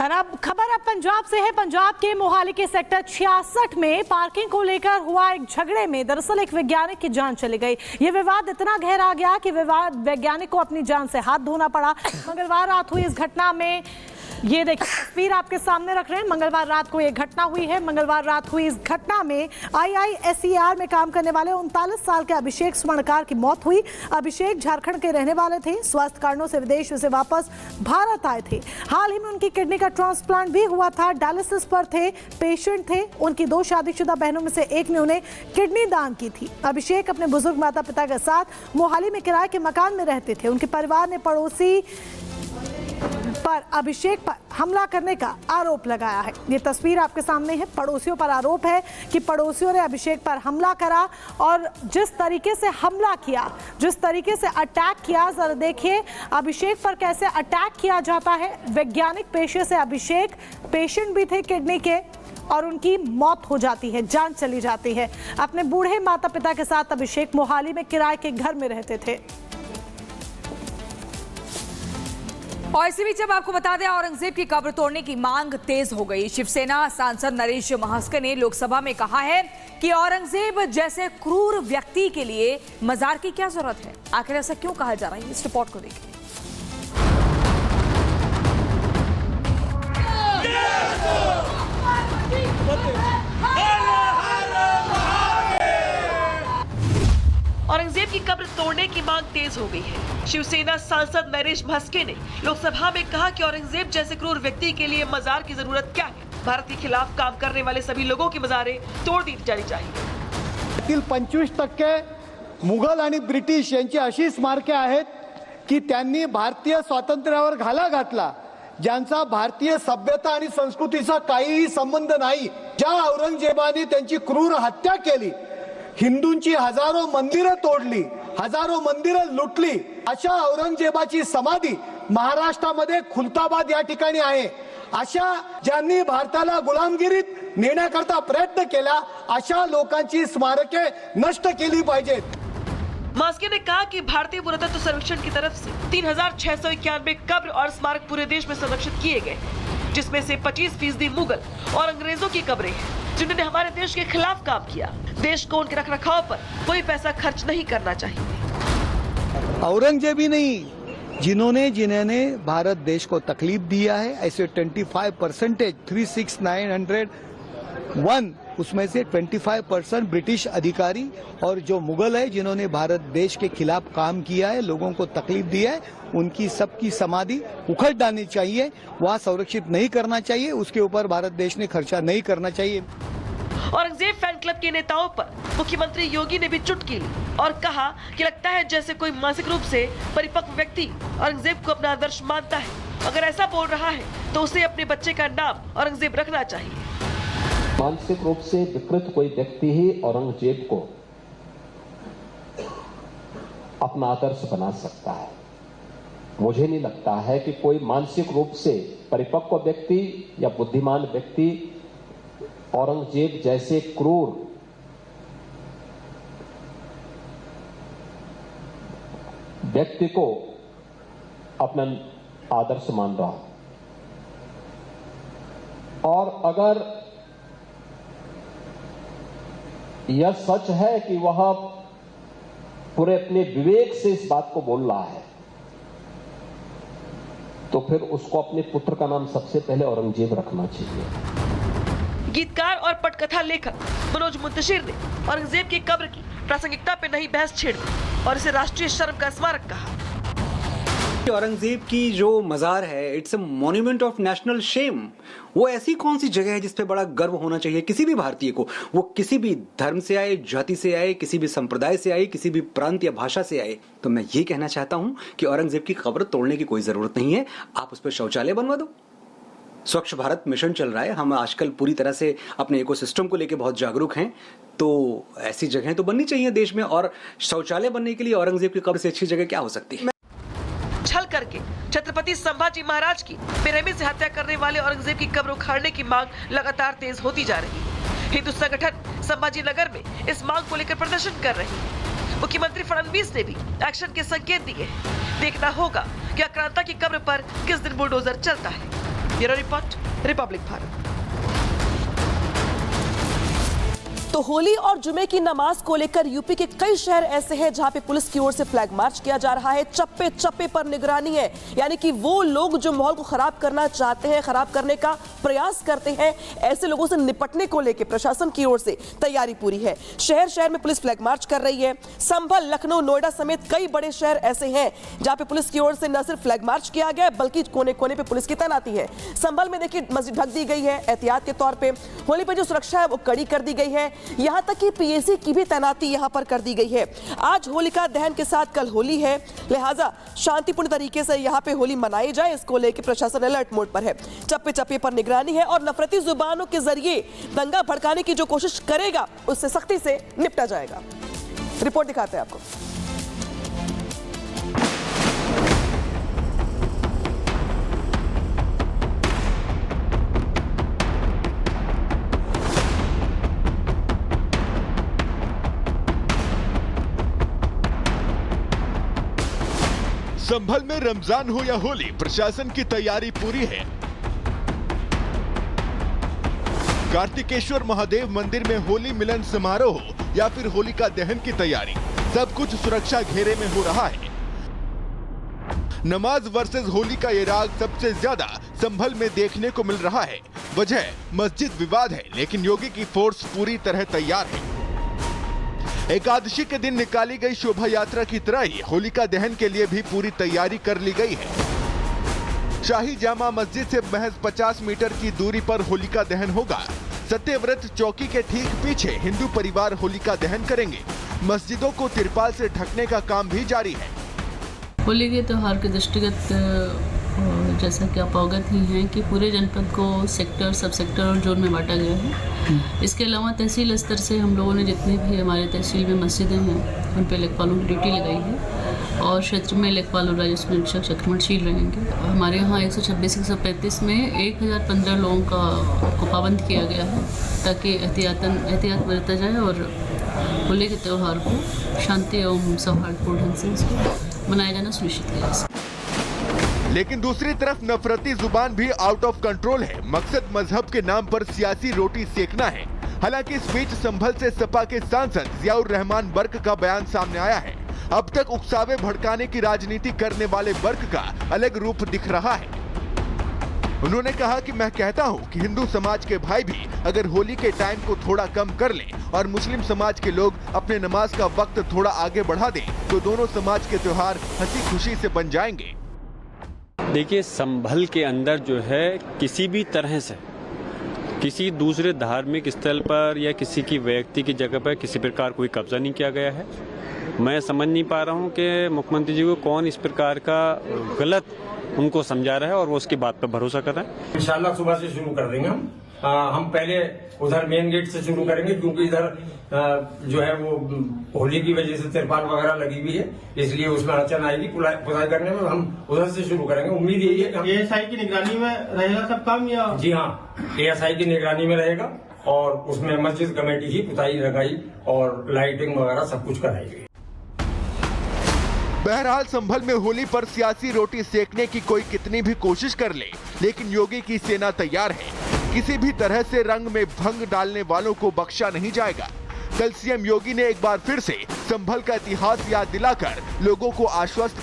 खबर अब पंजाब से है। पंजाब के मोहाली के सेक्टर 66 में पार्किंग को लेकर हुआ एक झगड़े में दरअसल एक वैज्ञानिक की जान चली गई। ये विवाद इतना गहरा गया कि वैज्ञानिक को अपनी जान से हाथ धोना पड़ा। मंगलवार रात हुई इस घटना में, ये देखिए तस्वीर आपके सामने रख रहे हैं। मंगलवार रात को ये घटना हुई है। मंगलवार रात हुई इस घटना में IISER में काम करने वाले 39 साल के अभिषेक स्वर्णकार की मौत हुई। अभिषेक झारखंड के रहने वाले थे। स्वास्थ्य कारणों से विदेश से वापस भारत आए थे। हाल ही में उनकी किडनी का ट्रांसप्लांट भी हुआ था। डायलिसिस पर थे, पेशेंट थे। उनकी 2 शादीशुदा बहनों में से एक ने उन्हें किडनी दान की थी। अभिषेक अपने बुजुर्ग माता पिता के साथ मोहाली में किराए के मकान में रहते थे। उनके परिवार ने पड़ोसी पर अभिषेक पर हमला करने का आरोप लगाया है। ये तस्वीर आपके सामने है। पड़ोसियों पर आरोप है कि पड़ोसियों ने अभिषेक पर हमला करा और जिस तरीके से हमला किया, जिस तरीके से अटैक किया, जरा देखिए अभिषेक पर कैसे अटैक किया जाता है। वैज्ञानिक पेशे से अभिषेक पेशेंट भी थे किडनी के और उनकी मौत हो जाती है, जान चली जाती है। अपने बूढ़े माता पिता के साथ अभिषेक मोहाली में किराए के घर में रहते थे। और इसी बीच अब आपको बता दें, औरंगजेब की कब्र तोड़ने की मांग तेज हो गई। शिवसेना सांसद नरेश महस्कर ने लोकसभा में कहा है कि औरंगजेब जैसे क्रूर व्यक्ति के लिए मजार की क्या जरूरत है। आखिर ऐसा क्यों कहा जा रहा है, इस रिपोर्ट को देखिए। औरंगजेब की कब्र तोड़ने की मांग तेज हो गई है। शिवसेना सांसद नरेश महस्कर ने लोकसभा में कहा कि औरंगजेब जैसे क्रूर व्यक्ती के लिए मजार की जरूरत क्या है। भारत के खिलाफ काम करने वाले सभी लोगों की मजारें तोड़ दी जानी चाहिए। 25% मुघल आणि ब्रिटिश यांची अशी स्मारके आहेत की त्यांनी भारतीय स्वातंत्र्यावर घाला घातला, ज्यांचा भारतीय सभ्यता आणि संस्कृतीचा काहीही संबंध नाही। ज्या औरंगजेबाने त्यांची क्रूर हत्या केली, हिंदूंची हजारो मंदिरं तोडली, हजारो मंदिरं लुटली, अशा औरंगजेबाची समाधी महाराष्ट्रामध्ये खुलताबाद या ठिकाणी आहे। अशा ज्यांनी भारताला गुलामगिरीत नेण्याकरता प्रयत्न केला, अशा लोकांची स्मारके नष्ट केली पाहिजेत। महस्कर ने कहा कि भारतीय पुरातत्व सर्वेक्षण की तरफ से 3691 कब्र और स्मारक पूरे देश में संरक्षित किए गए, जिसमें से 25% मुगल और अंग्रेजों की कब्रें हैं जिन्होंने हमारे देश के खिलाफ काम किया। देश को उनके रखरखाव पर कोई पैसा खर्च नहीं करना चाहिए। औरंगजेब ही नहीं, जिन्होंने भारत देश को तकलीफ दिया है, ऐसे 25% 36901 उसमें से 25% ब्रिटिश अधिकारी और जो मुगल है जिन्होंने भारत देश के खिलाफ काम किया है, लोगों को तकलीफ दिया है, उनकी सबकी समाधि उखड़ डालनी चाहिए, वहाँ संरक्षित नहीं करना चाहिए, उसके ऊपर भारत देश ने खर्चा नहीं करना चाहिए। औरंगजेब फैन क्लब के नेताओं पर मुख्यमंत्री योगी ने भी चुटकी ली और कहा कि लगता है जैसे कोई मानसिक रूप से परिपक्व व्यक्ति औरंगजेब को अपना आदर्श मानता है। अगर ऐसा बोल रहा है तो उसे अपने बच्चे का नाम औरंगजेब रखना चाहिए। मानसिक रूप से विकृत कोई व्यक्ति ही औरंगजेब को अपना आदर्श बना सकता है। मुझे नहीं लगता है कि कोई मानसिक रूप से परिपक्व व्यक्ति या बुद्धिमान व्यक्ति औरंगजेब जैसे क्रूर व्यक्ति को अपना आदर्श मान रहा हो। और अगर यह सच है कि वह पूरे अपने विवेक से इस बात को बोल रहा है, तो फिर उसको अपने पुत्र का नाम सबसे पहले औरंगजेब रखना चाहिए। गीतकार और पटकथा लेखक मनोज मुंतशिर ने औरंगजेब की कब्र की प्रासंगिकता पर नई बहस छेड़ दी और इसे राष्ट्रीय शर्म का स्मारक कहा। औरंगजेब की जो मजार है, it's a monument of national shame. वो ऐसी कौन सी जगह है जिस पे बड़ा गर्व होना चाहिए किसी भी भारतीय को, वो किसी भी धर्म से आए, जाति से आए, किसी भी संप्रदाय से आए, किसी भी प्रांत या भाषा से आए। तो मैं ये कहना चाहता हूं कि औरंगजेब की कब्र तोड़ने की कोई जरूरत नहीं है। आप उस पर शौचालय बनवा दो। स्वच्छ भारत मिशन चल रहा है, हम आजकल पूरी तरह से अपने इकोसिस्टम को लेकर बहुत जागरूक हैं, तो ऐसी जगह तो बननी चाहिए देश में। और शौचालय बनने के लिए औरंगजेब की कब्र से अच्छी जगह क्या हो सकती है। छल करके छत्रपति संभाजी महाराज की बेरहमी से हत्या करने वाले औरंगजेब की कब्र उखाड़ने की मांग लगातार तेज होती जा रही है। हिंदू संगठन संभाजी नगर में इस मांग को लेकर प्रदर्शन कर रही है। मुख्यमंत्री फडणवीस ने भी एक्शन के संकेत दिए हैं। देखना होगा कि आक्रांता की कब्र पर किस दिन बुलडोजर चलता है। Bureau report, Republic Bharat. तो होली और जुमे की नमाज को लेकर यूपी के कई शहर ऐसे हैं जहां पे पुलिस की ओर से फ्लैग मार्च किया जा रहा है। चप्पे चप्पे पर निगरानी है, यानी कि वो लोग जो माहौल को खराब करना चाहते हैं, खराब करने का प्रयास करते हैं, ऐसे लोगों से निपटने को लेकर प्रशासन की ओर से तैयारी पूरी है। शहर शहर में पुलिस फ्लैग मार्च कर रही है। संभल, लखनऊ, नोएडा समेत कई बड़े शहर ऐसे हैं जहां पे पुलिस की ओर से न सिर्फ फ्लैग मार्च किया गया है बल्कि कोने कोने पे पुलिस की तैनाती है। संभल में देखिए मस्जिद ढक दी गई है एहतियात के तौर पर। होली पर जो सुरक्षा है वो कड़ी कर दी गई है। यहां तक कि पीएसी की भी तैनाती यहां पर कर दी गई है। आज होलिका दहन के साथ कल होली है, लिहाजा शांतिपूर्ण तरीके से यहां पे होली मनाई जाए, इसको लेकर प्रशासन अलर्ट मोड पर है। चप्पे चप्पे पर निगरानी है और नफरती जुबानों के जरिए दंगा भड़काने की जो कोशिश करेगा उससे सख्ती से निपटा जाएगा। रिपोर्ट दिखाते हैं आपको। संभल में रमजान हो या होली, प्रशासन की तैयारी पूरी है। कार्तिकेश्वर महादेव मंदिर में होली मिलन समारोह या फिर होलिका दहन की तैयारी, सब कुछ सुरक्षा घेरे में हो रहा है। नमाज वर्सेस होली का ये राग सबसे ज्यादा संभल में देखने को मिल रहा है। वजह मस्जिद विवाद है, लेकिन योगी की फोर्स पूरी तरह तैयार है। एकादशी के दिन निकाली गई शोभा यात्रा की तरह ही होलिका दहन के लिए भी पूरी तैयारी कर ली गई है। शाही जामा मस्जिद से महज 50 मीटर की दूरी पर होलिका दहन होगा। सत्यव्रत चौकी के ठीक पीछे हिंदू परिवार होलिका दहन करेंगे। मस्जिदों को तिरपाल से ढकने का काम भी जारी है। होली के त्यौहार के दृष्टिगत जैसा कि आप अवगत ही हैं कि पूरे जनपद को सेक्टर, सब सेक्टर और जोन में बांटा गया है। इसके अलावा तहसील स्तर से हम लोगों ने जितनी भी हमारे तहसील में मस्जिदें हैं उन पर लेखपालों की ड्यूटी लगाई है और क्षेत्र में लेखपाल और राजस्व निरीक्षक चक्रमणशील रहेंगे। हमारे यहाँ 126-135 में 1015 लोगों को पाबंद किया गया है ताकि एहतियात बरता जाए और होली के त्यौहार को शांति एवं सौहार्दपूर्ण ढंग से इसको मनाया जाना सुनिश्चित किया जा सके। लेकिन दूसरी तरफ नफरती जुबान भी आउट ऑफ कंट्रोल है। मकसद मजहब के नाम पर सियासी रोटी सेकना है। हालांकि इस बीच संभल से सपा के सांसद जियाउर रहमान बर्क का बयान सामने आया है। अब तक उकसावे भड़काने की राजनीति करने वाले बर्क का अलग रूप दिख रहा है। उन्होंने कहा कि मैं कहता हूं कि हिंदू समाज के भाई भी अगर होली के टाइम को थोड़ा कम कर लें और मुस्लिम समाज के लोग अपने नमाज का वक्त थोड़ा आगे बढ़ा दें तो दोनों समाज के त्योहार हंसी खुशी से बन जाएंगे। देखिए, संभल के अंदर जो है किसी भी तरह से किसी दूसरे धार्मिक स्थल पर या किसी की व्यक्ति की जगह पर किसी प्रकार कोई कब्जा नहीं किया गया है। मैं समझ नहीं पा रहा हूं कि मुख्यमंत्री जी को कौन इस प्रकार का गलत उनको समझा रहा है और वो उसकी बात पर भरोसा कर रहा है। इंशाल्लाह सुबह से शुरू कर देंगे हम पहले उधर मेन गेट से शुरू करेंगे क्योंकि इधर जो है वो होली की वजह से तिरपाल वगैरह लगी हुई है, इसलिए उसमें अड़चन आएगी पुताई करने में। हम उधर से शुरू करेंगे। उम्मीद यही है कि एएसआई की निगरानी में रहेगा सब काम या? जी हाँ, एएसआई की निगरानी में रहेगा और उसमें मस्जिद कमेटी की पुताई लगाई और लाइटिंग वगैरह सब कुछ कराई गई। बहरहाल संभल में होली पर सियासी रोटी सेकने की कोई कितनी भी कोशिश कर ले, लेकिन योगी की सेना तैयार है। किसी भी तरह से रंग में भंग डालने वालों को बख्शा नहीं जाएगा। कल सीएम योगी ने एक बार फिर से संभल का इतिहास याद दिलाकर लोगों को आश्वस्त